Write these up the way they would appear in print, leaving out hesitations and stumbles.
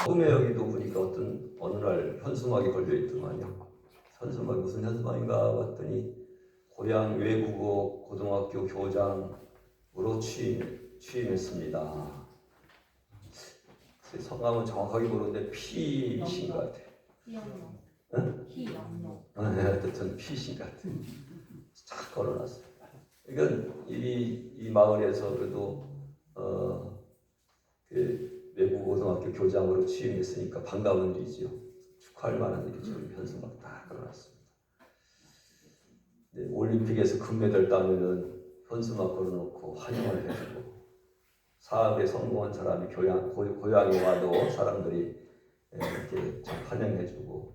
꿈에 여기도 보니까 어느 날 현수막이 걸려있더만요. 현수막이 무슨 현수막인가 봤더니 고향 외국어 고등학교 교장으로 취임했습니다. 성함은 정확하게 모르는데 피신 것 같아요. 희연로. 어쨌든 피신 것 같아요. 쫙 걸어놨어요. 그러니까 이 마을에서 그래도 외국 고등학교 교장으로 취임했으니까 반가운 일이죠. 축하할 만한 일이죠. 현수막 다 걸어놨습니다. 네, 올림픽에서 금메달 따면은 현수막 걸어놓고 환영을 해주고, 사업에 성공한 사람이 고향에 와도 사람들이 이렇게 환영해주고,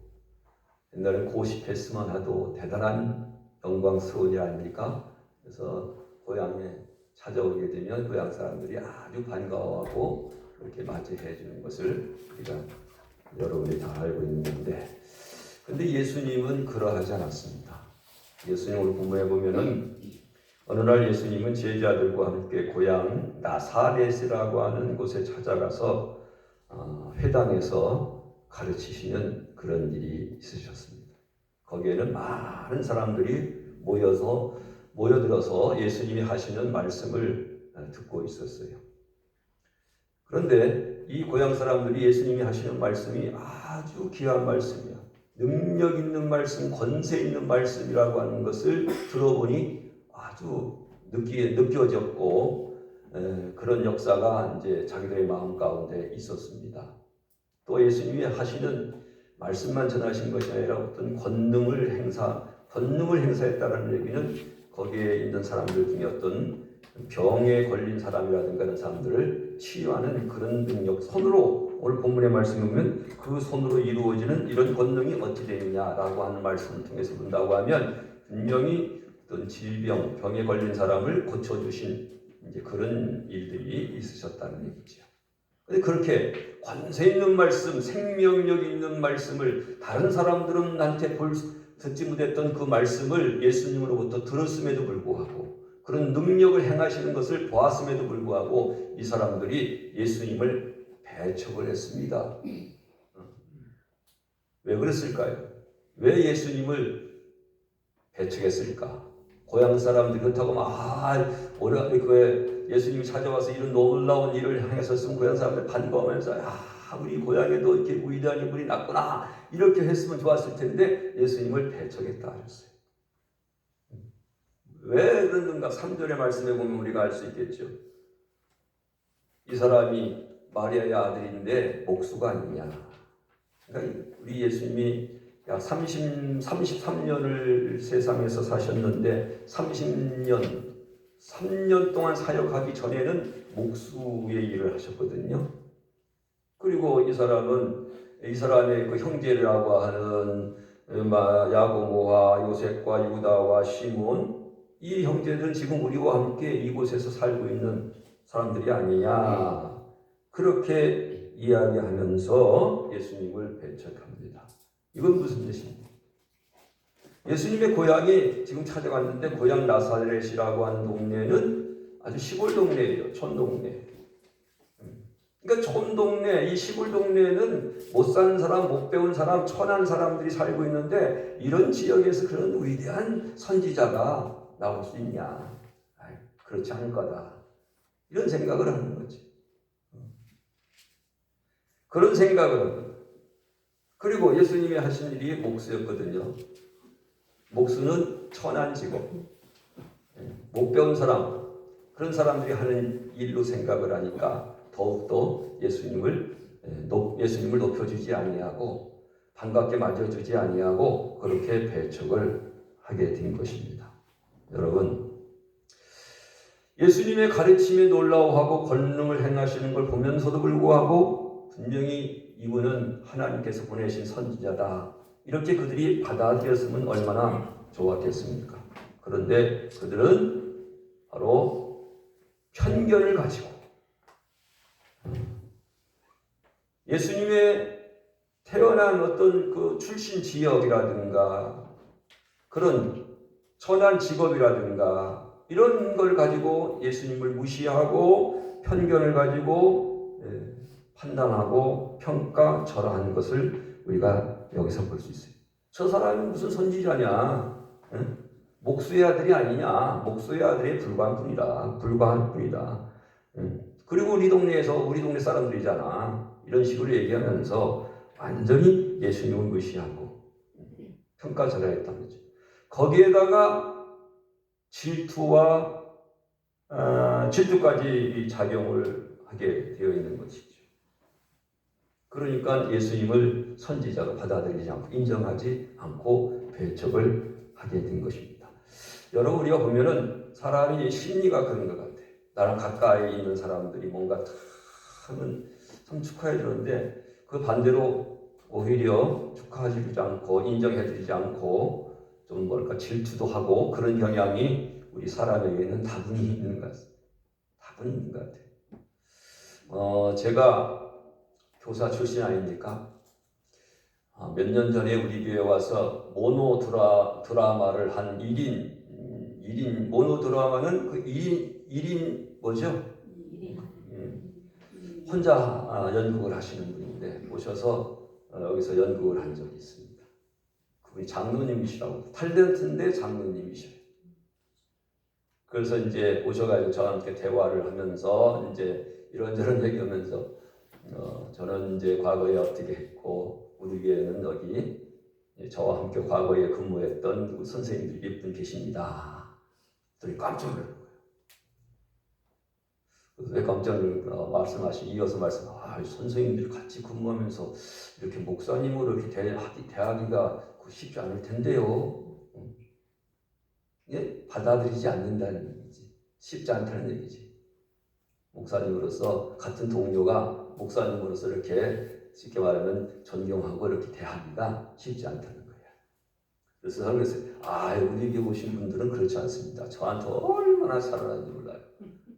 옛날에 고시패스만 해도 대단한 영광스러운 일 아닙니까? 그래서 고향에 찾아오게 되면 고향 사람들이 아주 반가워하고 그렇게 맞이해 주는 것을 우리가 여러분이 다 알고 있는데, 근데 예수님은 그러하지 않았습니다. 예수님 오늘 본문에 보면은 어느 날 예수님은 제자들과 함께 고향 나사렛이라고 하는 곳에 찾아가서 회당에서 가르치시는 그런 일이 있으셨습니다. 거기에는 많은 사람들이 모여들어서 예수님이 하시는 말씀을 듣고 있었어요. 그런데 이 고향 사람들이 예수님이 하시는 말씀이 아주 귀한 말씀이야. 능력 있는 말씀, 권세 있는 말씀이라고 하는 것을 들어보니 아주 느껴졌고, 그런 역사가 이제 자기들의 마음 가운데 있었습니다. 또 예수님이 하시는 말씀만 전하신 것이 아니라 어떤 권능을 행사했다는 얘기는 거기에 있는 사람들 중에 어떤 병에 걸린 사람이라든가 그런 사람들을 치유하는 그런 능력, 손으로, 오늘 본문의 말씀을 보면 그 손으로 이루어지는 이런 권능이 어찌 되느냐라고 하는 말씀을 통해서 본다고 하면 분명히 어떤 병에 걸린 사람을 고쳐주신 이제 그런 일들이 있으셨다는 얘기죠. 그렇게 권세 있는 말씀, 생명력 있는 말씀을 다른 사람들한테 듣지 못했던 그 말씀을 예수님으로부터 들었음에도 불구하고, 그런 능력을 행하시는 것을 보았음에도 불구하고 이 사람들이 예수님을 배척을 했습니다. 왜 그랬을까요? 왜 예수님을 배척했을까? 고향 사람들이 그렇다고 그 예수님이 찾아와서 이런 놀라운 일을 행하셨으면 고향 사람들 반가워하면서 우리 고향에도 이렇게 위대한 인물이 났구나 이렇게 했으면 좋았을 텐데 예수님을 배척했다 하셨어요. 왜 그랬는가? 3절의 말씀에 보면 우리가 알 수 있겠죠. 이 사람이 마리아의 아들인데 목수가 아니냐. 그러니까 우리 예수님이 약 33년을 세상에서 사셨는데 3년 동안 사역하기 전에는 목수의 일을 하셨거든요. 그리고 이 사람의 그 형제라고 하는 야고보와 요셉과 유다와 시몬, 이 형제들은 지금 우리와 함께 이곳에서 살고 있는 사람들이 아니냐. 그렇게 이야기하면서 예수님을 배척합니다. 이건 무슨 뜻입니까? 예수님의 고향이 지금 찾아갔는데 고향 나사렛이라고 하는 동네는 아주 시골 동네예요. 촌동네. 그러니까 촌동네, 이 시골 동네는 못 사는 사람, 못 배운 사람, 천한 사람들이 살고 있는데 이런 지역에서 그런 위대한 선지자가 나올 수 있냐? 그렇지 않을 거다. 이런 생각을 하는 거지. 그런 생각을 하는 거예요. 그리고 예수님이 하신 일이 목수였거든요. 목수는 천한 직업, 못 배운 사람, 그런 사람들이 하는 일로 생각을 하니까 더욱더 예수님을 높여주지 아니하고 반갑게 맞아주지 아니하고 그렇게 배척을 하게 된 것입니다. 여러분, 예수님의 가르침에 놀라워하고 권능을 행하시는 걸 보면서도 불구하고 분명히 이분은 하나님께서 보내신 선지자다, 이렇게 그들이 받아들였으면 얼마나 좋았겠습니까? 그런데 그들은 바로 편견을 가지고 예수님의 태어난 어떤 그 출신 지역이라든가 그런 천한 직업이라든가 이런 걸 가지고 예수님을 무시하고 편견을 가지고 판단하고 평가 절하하는 것을 우리가 여기서 볼 수 있어요. 저 사람이 무슨 선지자냐? 목수의 아들이 아니냐? 목수의 아들에 불과한 뿐이다. 그리고 우리 동네 사람들이잖아. 이런 식으로 얘기하면서 완전히 예수님을 무시하고 평가 절하했다는 거죠. 거기에다가 질투까지 작용을 하게 되어 있는 것이죠. 그러니까 예수님을 선지자로 받아들이지 않고 인정하지 않고 배척을 하게 된 것입니다. 여러분, 우리가 보면은 사람이 심리가 그런 것 같아요. 나랑 가까이 있는 사람들이 뭔가 하면 참 축하해 주는데 그 반대로 오히려 축하해주지 않고 인정해주지 않고 좀 질투도 하고 그런 경향이 우리 사람에게는 다분히 있는 것 같아요. 다분히 있는 것 같아요. 제가 교사 출신 아닙니까? 몇 년 전에 우리 교회에 와서 모노 드라마를 한 1인 모노 드라마는 그 1인 뭐죠? 혼자 연극을 하시는 분인데 오셔서 여기서 연극을 한 적이 있습니다. 그분이 장로님이시라고 탤런트인데 장로님이셔요. 그래서 이제 오셔가지고 저와 함께 대화를 하면서 이제 이런저런 얘기하면서 저는 이제 과거에 어떻게 했고 우리 교회는 여기 저와 함께 과거에 근무했던 선생님들이 몇 분 계십니다. 그랬더니 깜짝 놀란 거예요. 왜 깜짝 이어서 선생님들이 같이 근무하면서 이렇게 목사님으로 이렇게 대하기가 쉽지 않을 텐데요. 예? 받아들이지 않는다는 얘기지. 쉽지 않다는 얘기지. 목사님으로서 같은 동료가 목사님으로서 이렇게 쉽게 말하면 존경하고 이렇게 대하기가 쉽지 않다는 거예요. 그래서 저는 그랬어요. 우리 교회 오신 분들은 그렇지 않습니다. 저한테 얼마나 잘하는지 몰라요.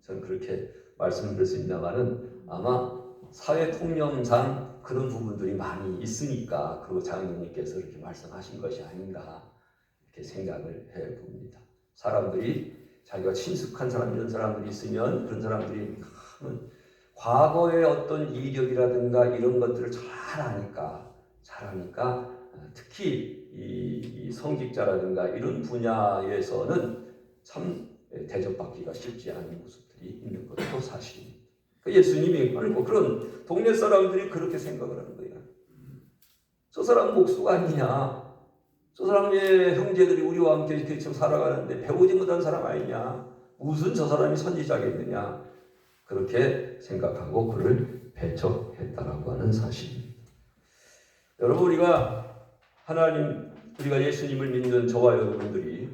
저는 그렇게 말씀을 드렸습니다만은 아마 사회 통념상 그런 부분들이 많이 있으니까 그 장로님께서 이렇게 말씀하신 것이 아닌가 이렇게 생각을 해봅니다. 사람들이 자기가 친숙한 사람 이런 사람들이 있으면 그런 사람들이 과거의 어떤 이력이라든가 이런 것들을 잘 아니까 특히 이 성직자라든가 이런 분야에서는 참 대접받기가 쉽지 않은 모습들이 있는 것도 사실입니다. 예수님이 아니고 그런 동네 사람들이 그렇게 생각을 하는 거예요. 저 사람 목수가 아니냐? 저 사람의 형제들이 우리와 함께 이렇게 지금 살아가는데 배우지 못한 사람 아니냐? 무슨 저 사람이 선지자겠느냐? 그렇게 생각하고 그를 배척했다라고 하는 사실입니다. 여러분, 우리가 예수님을 믿는 저와 여러분들이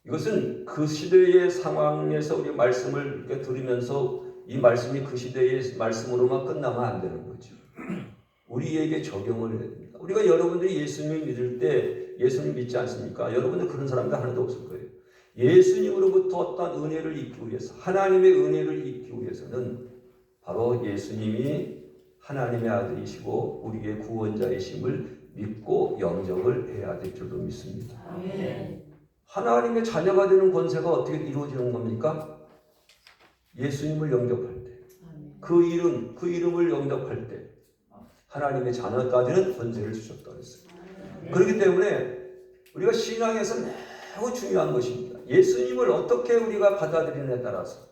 이것은 그 시대의 상황에서 우리 말씀을 이렇게 들으면서 이 말씀이 그 시대의 말씀으로만 끝나면 안 되는 거죠. 우리에게 적용을 해야 됩니다. 우리가 여러분들이 예수님을 믿을 때 예수님 믿지 않습니까? 여러분들 그런 사람들 하나도 없을 거예요. 예수님으로부터 어떤 은혜를 잊기 위해서 하나님의 은혜를 잊기 위해서는 바로 예수님이 하나님의 아들이시고 우리의 구원자이심을 믿고 영접을 해야 될 줄로 믿습니다. 아멘. 하나님의 자녀가 되는 권세가 어떻게 이루어지는 겁니까? 예수님을 영접할 때, 그 이름을 영접할 때 하나님의 자녀가 되는 권세를 주셨다고 했어요. 그렇기 때문에 우리가 신앙에서 매우 중요한 것입니다. 예수님을 어떻게 우리가 받아들이느냐에 따라서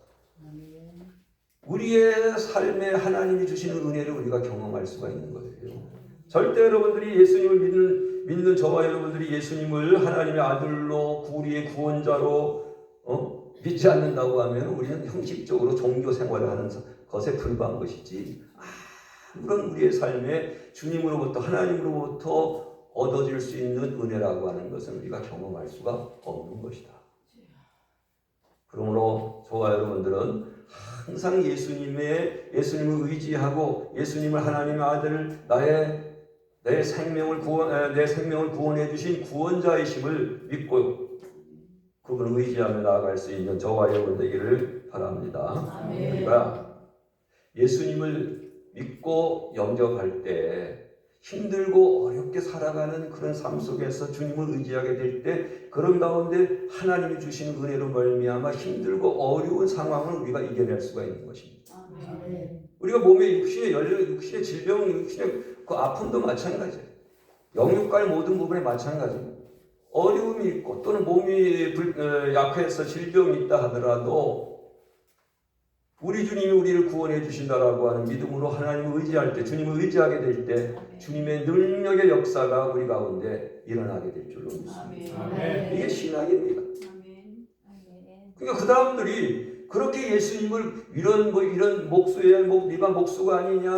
우리의 삶에 하나님이 주시는 은혜를 우리가 경험할 수가 있는 거예요. 절대 여러분들이 예수님을 믿는 저와 여러분들이 예수님을 하나님의 아들로 우리의 구원자로 믿지 않는다고 하면 우리는 형식적으로 종교 생활을 하는 것에 불과한 것이지 아무런 우리의 삶에 주님으로부터 하나님으로부터 얻어질 수 있는 은혜라고 하는 것은 우리가 경험할 수가 없는 것이다. 그러므로 저와 여러분들은 항상 예수님을 의지하고 예수님을 하나님의 아들 내 생명을 구원해 주신 구원자이심을 믿고 그분을 의지하며 나아갈 수 있는 저와 여러분 되기를 바랍니다. 우리가 예수님을 믿고 영접할 때 힘들고 어렵게 살아가는 그런 삶 속에서 주님을 의지하게 될 때 그런 가운데 하나님이 주시는 은혜로 말미암아 힘들고 어려운 상황을 우리가 이겨낼 수가 있는 것입니다. 우리가 몸에 육신에 열려 육신의 질병, 육신의 그 아픔도 마찬가지예요. 영육갈 모든 부분에 마찬가지입니다. 어려움이 있고 또는 몸이 약해서 질병이 있다 하더라도 우리 주님이 우리를 구원해 주신다라고 하는 믿음으로 하나님을 의지할 때, 주님을 의지하게 될 때 주님의 능력의 역사가 우리 가운데 일어나게 될 줄로 믿습니다. 이게 신학입니다. 그러니까 그 사람들이 그렇게 예수님을 이런 목수야, 네가 목수가 아니냐,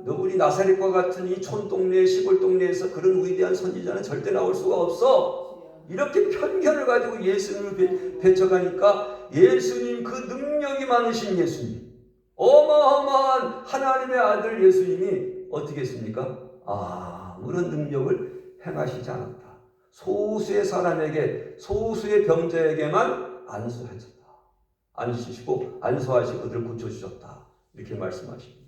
너 우리 나사렛과 같은 이 촌동네 시골 동네에서 그런 위대한 선지자는 절대 나올 수가 없어. 이렇게 편견을 가지고 예수님을 배척하니까 예수님, 그 능력이 많으신 예수님, 어마어마한 하나님의 아들 예수님이 어떻게 했습니까? 아무런 능력을 행하시지 않았다. 소수의 사람에게, 소수의 병자에게만 안수하셨다. 안수시고 안수하시고 그들을 고쳐주셨다. 이렇게 말씀하십니다.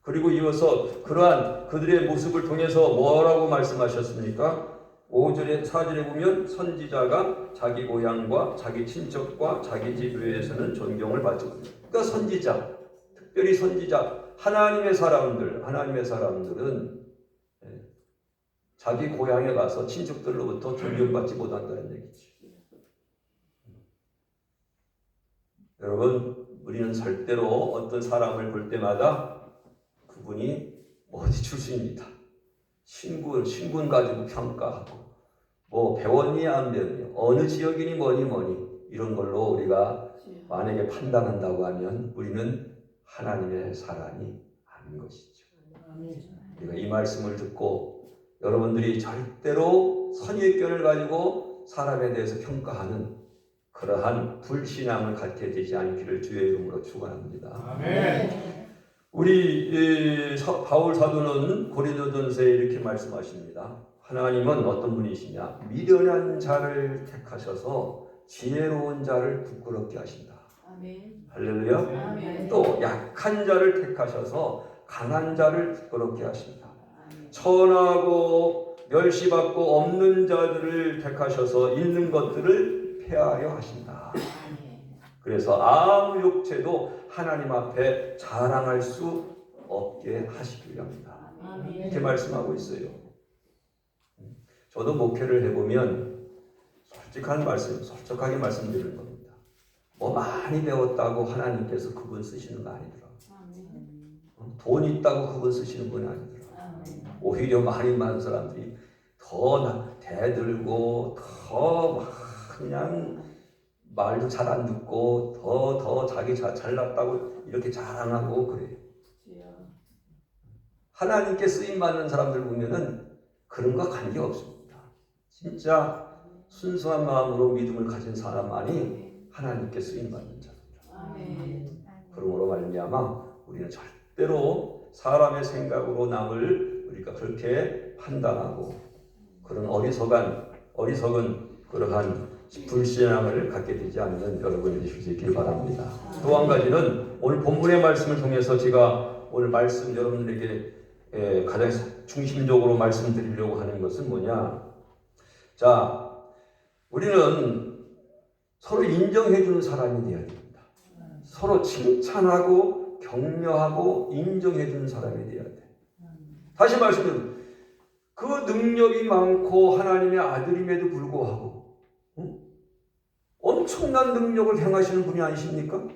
그리고 이어서 그러한 그들의 모습을 통해서 뭐라고 말씀하셨습니까? 5절에 4절에 보면 선지자가 자기 고향과 자기 친척과 자기 집에서는 존경을 받죠. 그러니까 선지자, 특별히 선지자, 하나님의 사람들은 자기 고향에 가서 친척들로부터 존경받지 못한다는 얘기죠. 여러분, 우리는 절대로 어떤 사람을 볼 때마다 그분이 어디 출신입니다. 신분 가지고 평가하고 뭐 배웠니 안 배웠니 어느 지역이니 뭐니 이런 걸로 우리가 만약에 판단한다고 하면 우리는 하나님의 사람이 아닌 것이죠. 우리가 이 말씀을 듣고 여러분들이 절대로 선입견을 가지고 사람에 대해서 평가하는 그러한 불신앙을 갖게 되지 않기를 주의 이름으로 축원합니다. 아멘. 우리 바울 사도는 고린도전서에 이렇게 말씀하십니다. 하나님은 어떤 분이시냐? 미련한 자를 택하셔서 지혜로운 자를 부끄럽게 하신다. 아멘. 할렐루야. 아멘. 또 약한 자를 택하셔서 강한 자를 부끄럽게 하신다. 아멘. 천하고 멸시받고 없는 자들을 택하셔서 있는 것들을 폐하여 하신다. 아멘. 그래서 아무 육체도 하나님 앞에 자랑할 수 없게 하시기를 합니다. 이렇게 말씀하고 있어요. 저도 목회를 해보면 솔직하게 말씀드리는 겁니다. 뭐 많이 배웠다고 하나님께서 그분 쓰시는 거 아니더라고요. 돈 있다고 그분 쓰시는 분 아니더라고요. 오히려 많이 많은 사람들이 더 대들고 더 막 그냥 말도 잘 안 듣고 더 자기 잘났다고 이렇게 자랑하고 그래요. 하나님께 쓰임받는 사람들 보면은 그런 거 관계없습니다. 진짜 순수한 마음으로 믿음을 가진 사람만이 하나님께 쓰임받는 자입니다. 그러므로 말미암아 우리는 절대로 사람의 생각으로 남을 우리가 그렇게 판단하고 그런 어리석은 그러한 불신앙을 갖게 되지 않는 여러분이 되실 수 있길 바랍니다. 또 한 가지는 오늘 본문의 말씀을 통해서 제가 오늘 말씀 여러분들에게 가장 중심적으로 말씀드리려고 하는 것은 뭐냐? 자, 우리는 서로 인정해주는 사람이 되어야 됩니다. 서로 칭찬하고 격려하고 인정해주는 사람이 되어야 돼. 다시 말씀드립니다. 그 능력이 많고 하나님의 아들임에도 불구하고 엄청난 능력을 행하시는 분이 아니십니까?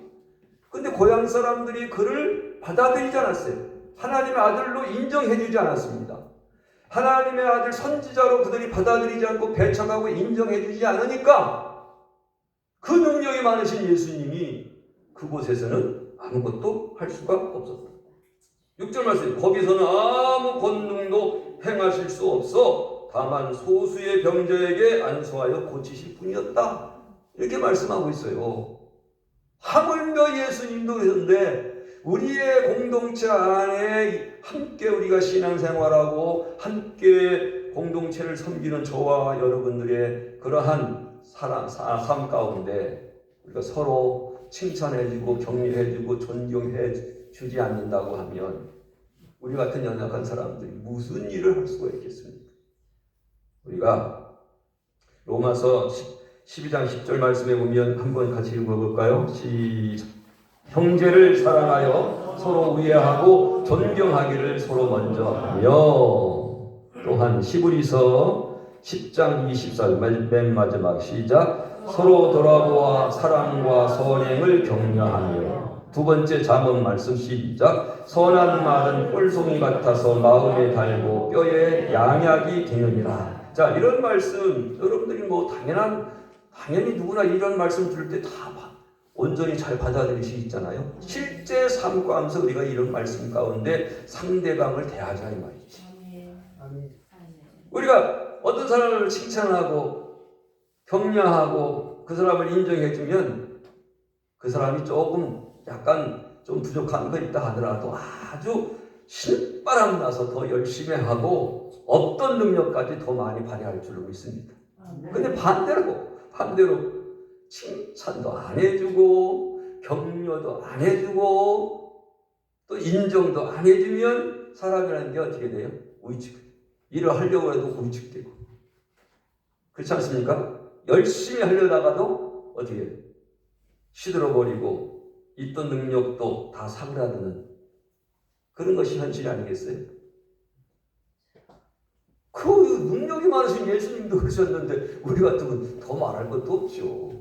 근데 고향 사람들이 그를 받아들이지 않았어요. 하나님의 아들로 인정해주지 않았습니다. 하나님의 아들 선지자로 그들이 받아들이지 않고 배척하고 인정해주지 않으니까 그 능력이 많으신 예수님이 그곳에서는 아무것도 할 수가 없었다. 6절 말씀, 거기서는 아무 권능도 행하실 수 없어 다만 소수의 병자에게 안수하여 고치실 뿐이었다. 이렇게 말씀하고 있어요. 하물며 예수님도 그런데 우리의 공동체 안에 함께 우리가 신앙생활하고 함께 공동체를 섬기는 저와 여러분들의 그러한 삶 가운데 우리가 서로 칭찬해주고 격려해주고 존경해주지 않는다고 하면 우리 같은 연약한 사람들이 무슨 일을 할 수가 있겠습니까? 우리가 로마서 12장 10절 말씀에 보면 한번 같이 읽어볼까요? 시작. 형제를 사랑하여 서로 우애하고 존경하기를 서로 먼저 하며, 또한 히브리서 10장 24절 맨 마지막 시작. 서로 돌아보아 사랑과 선행을 격려하며. 두 번째 잠언 말씀 시작. 선한 말은 꿀송이 같아서 마음에 달고 뼈에 양약이 되느니라. 자, 이런 말씀 여러분들이 뭐 당연히 누구나 이런 말씀 들을 때 다 온전히 잘 받아들이시잖아요. 실제 삶과 하면서 우리가 이런 말씀 가운데 상대방을 대하자 이 말이지. 우리가 어떤 사람을 칭찬하고 격려하고 그 사람을 인정해주면 그 사람이 조금 약간 좀 부족한 거 있다 하더라도 아주 신바람 나서 더 열심히 하고 어떤 능력까지 더 많이 발휘할 줄로 믿습니다. 근데 반대로 칭찬도 안 해주고 격려도 안 해주고 또 인정도 안 해주면 사람이라는 게 어떻게 돼요? 일을 하려고 해도 위축되고, 그렇지 않습니까? 열심히 하려다가도 어떻게 해요? 시들어버리고 있던 능력도 다 사그라드는 그런 것이 현실이 아니겠어요? 그 능력이 많으신 예수님도 그러셨는데 우리 같으면 더 말할 것도 없죠.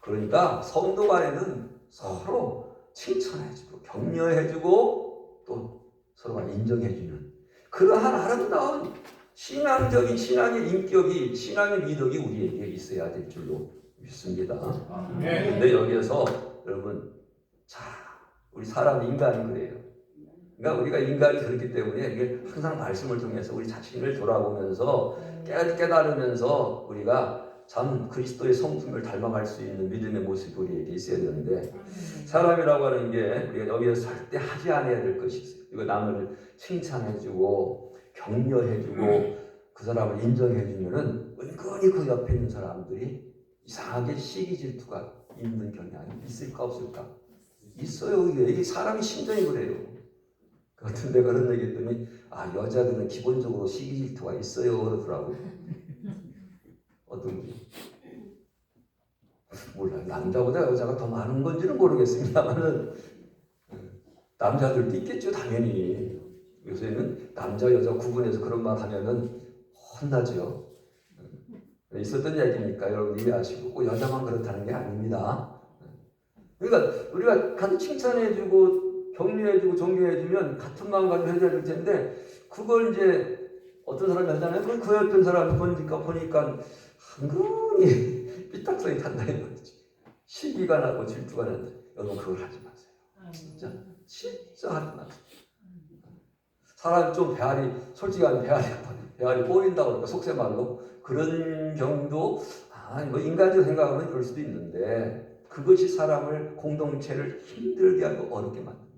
그러니까 성도 간에는 서로 칭찬해주고 격려해주고 또 서로가 인정해주는 그러한 아름다운 신앙의 인격이, 신앙의 미덕이 우리에게 있어야 될 줄로 믿습니다. 그런데 여기에서 여러분, 우리 사람 인간이 그래요. 그러니까 우리가 인간이 그렇기 때문에 이게 항상 말씀을 통해서 우리 자신을 돌아보면서 깨달으면서 우리가 참 그리스도의 성품을 닮아갈 수 있는 믿음의 모습이 우리에게 있어야 되는데, 사람이라고 하는 게 우리가 여기서 절대 하지 않아야 될 것이 있어요. 이거 남을 칭찬해주고 격려해주고 그 사람을 인정해주면은 은근히 그 옆에 있는 사람들이 이상하게 시기 질투가 있는 경향이 있을까 없을까? 있어요. 이게 사람이 심정이 그래요. 같은 데 그런 얘기 했더니 여자들은 기본적으로 시기 질투가 있어요 그러더라고. 어떤 게 몰라요. 남자보다 여자가 더 많은 건지는 모르겠습니다만은 남자들도 있겠죠 당연히. 요새는 남자 여자 구분해서 그런 말 하면은 혼나죠. 있었던 얘기니까 여러분 이해하시고 꼭 여자만 그렇다는 게 아닙니다. 그러니까 우리가 같이 칭찬해주고 격려해주고 존경해주면 같은 마음 가지고 해야 될 텐데, 그걸 이제 어떤 사람이 하잖아요. 그 어떤 사람이 보니까 은근히 삐딱선이 탄다 이 말이지. 시기가 나고 질투가 나는데 여러분 그걸 하지 마세요. 진짜 하지 마세요. 사람이 좀 솔직한 배알이 꼬인다고 그러니까 속세말로 그런 경우도 뭐 인간적으로 생각하면 그럴 수도 있는데, 그것이 사람을, 공동체를 힘들게 하고 어렵게 만듭니다.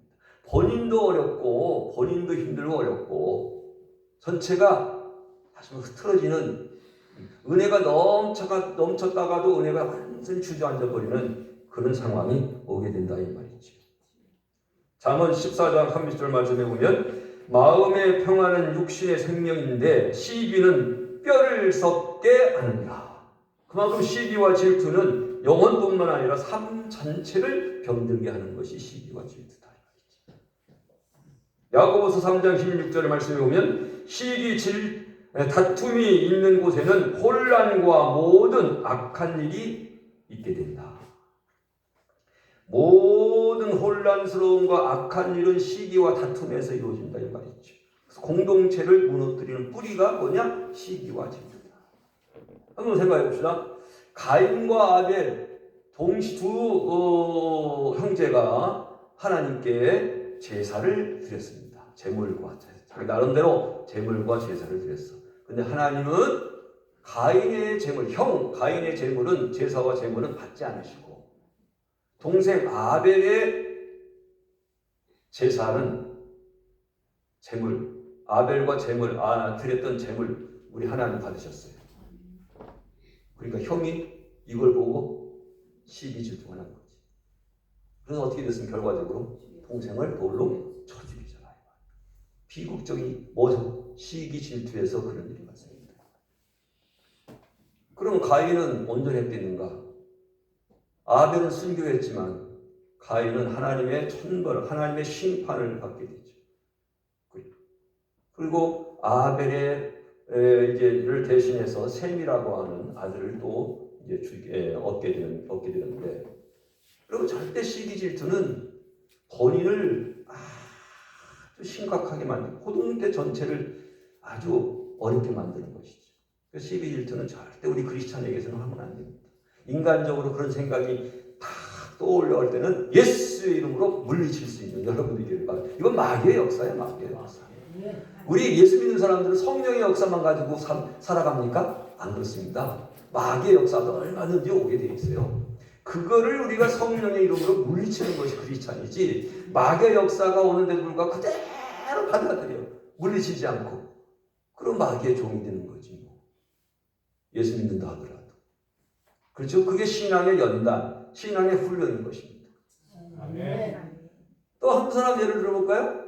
본인도 어렵고 본인도 힘들고 어렵고 전체가 다시 흐트러지는, 은혜가 넘쳤다가도 은혜가 완전히 주저앉아버리는 그런 상황이 오게 된다 이 말이죠. 잠언 14장 30절 말씀에 보면 마음의 평안은 육신의 생명인데 시기는 뼈를 썩게 하느니라. 그만큼 시기와 질투는 영혼뿐만 아니라 삶 전체를 병들게 하는 것이 시기와 질투다. 야고보서 3장 16절의 말씀에 보면 다툼이 있는 곳에는 혼란과 모든 악한 일이 있게 된다. 모든 혼란스러움과 악한 일은 시기와 다툼에서 이루어진다 이 말이죠. 공동체를 무너뜨리는 뿌리가 뭐냐? 시기와 질투다. 한번 생각해 봅시다. 가인과 아벨 두 형제가 하나님께 제사를 드렸습니다. 제물과 제사. 자기 나름대로 제물과 제사를 드렸어. 근데 하나님은 가인의 제물은 제사와 제물은 받지 않으시고, 동생 아벨의 제사는 아벨과 드렸던 제물 우리 하나님 받으셨어요. 그러니까 형이 이걸 보고 시기 질투가 난 거지. 그래서 어떻게 됐으면 결과적으로 동생을 돌로 쳐 죽이잖아요. 비극적인 뭐 시기 질투에서 그런 일이 발생합니다. 그럼 가인은 온전했겠는가? 아벨은 순교했지만 가인은 하나님의 천벌, 하나님의 심판을 받게 되죠. 그리고 아벨의 이제를 대신해서 셈이라고 하는 아들을 또 이제 얻게 되는데, 그리고 절대 시기 질투는 본인을 아주 심각하게 만들고 호동대 전체를 아주 어렵게 만드는 것이죠. 시기 질투는 절대 우리 크리스찬에게서는 하면 안 됩니다. 인간적으로 그런 생각이 다 떠올라올 때는 예수의 이름으로 물리칠 수 있는 여러분들이 되길 바랍니다. 이건 마귀의 역사예요, 마귀의 역사. 우리 예수 믿는 사람들은 성령의 역사만 가지고 살아갑니까? 안 그렇습니다. 마귀의 역사도 얼마든지 오게 돼 있어요. 그거를 우리가 성령의 이름으로 물리치는 것이 크리스찬이지, 마귀의 역사가 오는데도 불구하고 그대로 받아들여 물리치지 않고 그럼 마귀의 종이 되는 거지 뭐. 예수 믿는다 하더라도. 그렇죠? 그게 신앙의 연단, 신앙의 훈련인 것입니다. 또 한 사람 예를 들어볼까요?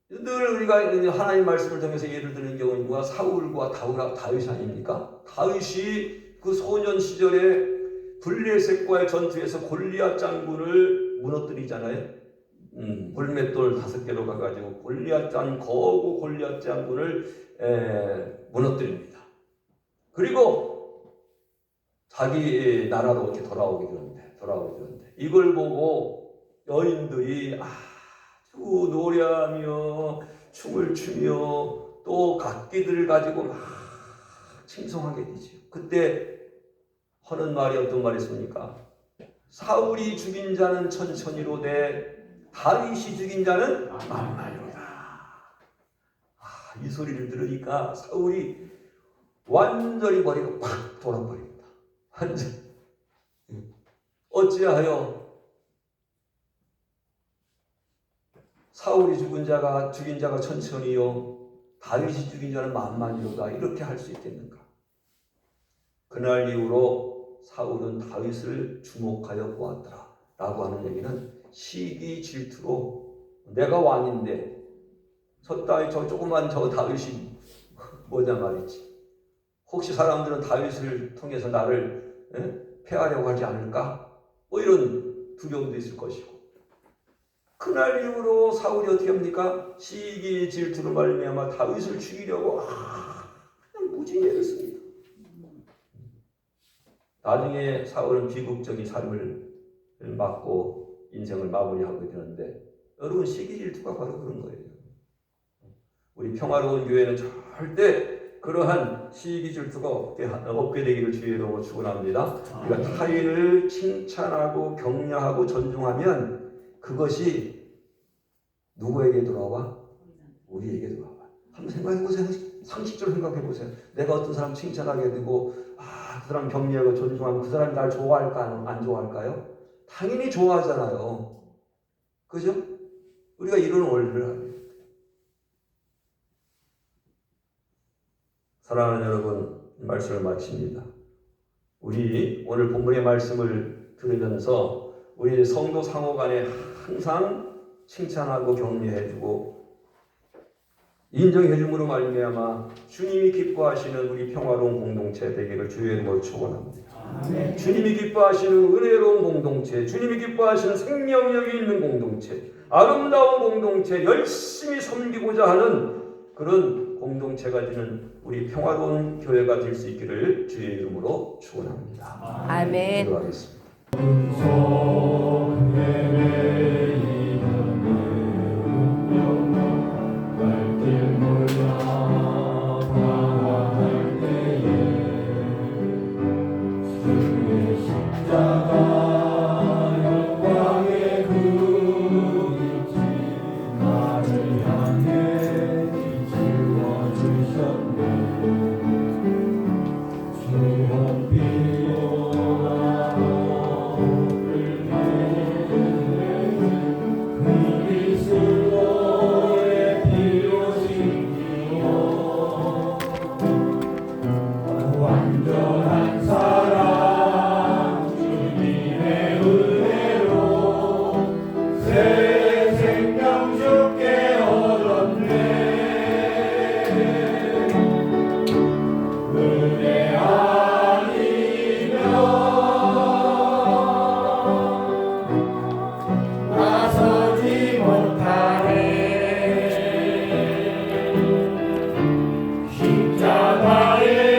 늘 우리가 하나님 말씀을 통해서 예를 드는 경우가 사울과 다윗 아닙니까? 다윗이 그 소년 시절에 블레셋과의 전투에서 골리앗 장군을 무너뜨리잖아요. 불맷돌 5개로 가가지고 골리앗 장군을 무너뜨립니다. 그리고 자기 나라로 이렇게 돌아오게 되는데 이걸 보고 여인들이 아주 노래하며 춤을 추며 또 각기들을 가지고 막 칭송하게 되죠. 그때 하는 말이 어떤 말이 있습니까? 사울이 죽인 자는 천천히로되 다윗이 죽인 자는 만만히로다. 이 소리를 들으니까 사울이 완전히 머리가 팍 돌아버립니다. 완전. 어찌하여 사울이 죽인 자가 천천히요 다윗이 죽인 자는 만만히로다 이렇게 할 수 있겠는가? 그날 이후로 사울은 다윗을 주목하여 보았더라 라고 하는 얘기는 시기 질투로 내가 왕인데 저 조그만 저 다윗이 뭐냐 말이지. 혹시 사람들은 다윗을 통해서 나를 패하려고 하지 않을까? 뭐 이런 두려움도 있을 것이고, 그날 이후로 사울이 어떻게 합니까? 시기 질투로 말미암아 다윗을 죽이려고 그냥 무진해를 씁니다. 나중에 사울은 비극적인 삶을 맞고 인생을 마무리하게 되는데, 여러분 시기 질투가 바로 그런 거예요. 우리 평화로운 교회는 절대 그러한 시기 질투가 없게 되기를 주의 이름으로 축원합니다. 우리가 타인을 칭찬하고 격려하고 존중하면 그것이 누구에게 돌아와? 우리에게 돌아와. 한번 생각해보세요. 상식적으로 생각해보세요. 내가 어떤 사람 칭찬하게 되고 그 사람 격려하고 존중하면 그 사람이 날 좋아할까 안 좋아할까요? 당연히 좋아하잖아요. 그죠? 우리가 이런 원리를 알아요. 사랑하는 여러분, 말씀을 마칩니다. 우리 오늘 본문의 말씀을 들으면서 우리 성도 상호 간에 항상 칭찬하고 격려해주고 인정해줌으로 말미암아 주님이 기뻐하시는 우리 평화로운 공동체 되기를 주의 이름으로 축원합니다. 아멘. 주님이 기뻐하시는 은혜로운 공동체, 주님이 기뻐하시는 생명력이 있는 공동체, 아름다운 공동체, 열심히 섬기고자 하는 그런 공동체가 되는 우리 평화로운 교회가 될 수 있기를 주의 이름으로 축원합니다. 아멘. 기도하겠습니다.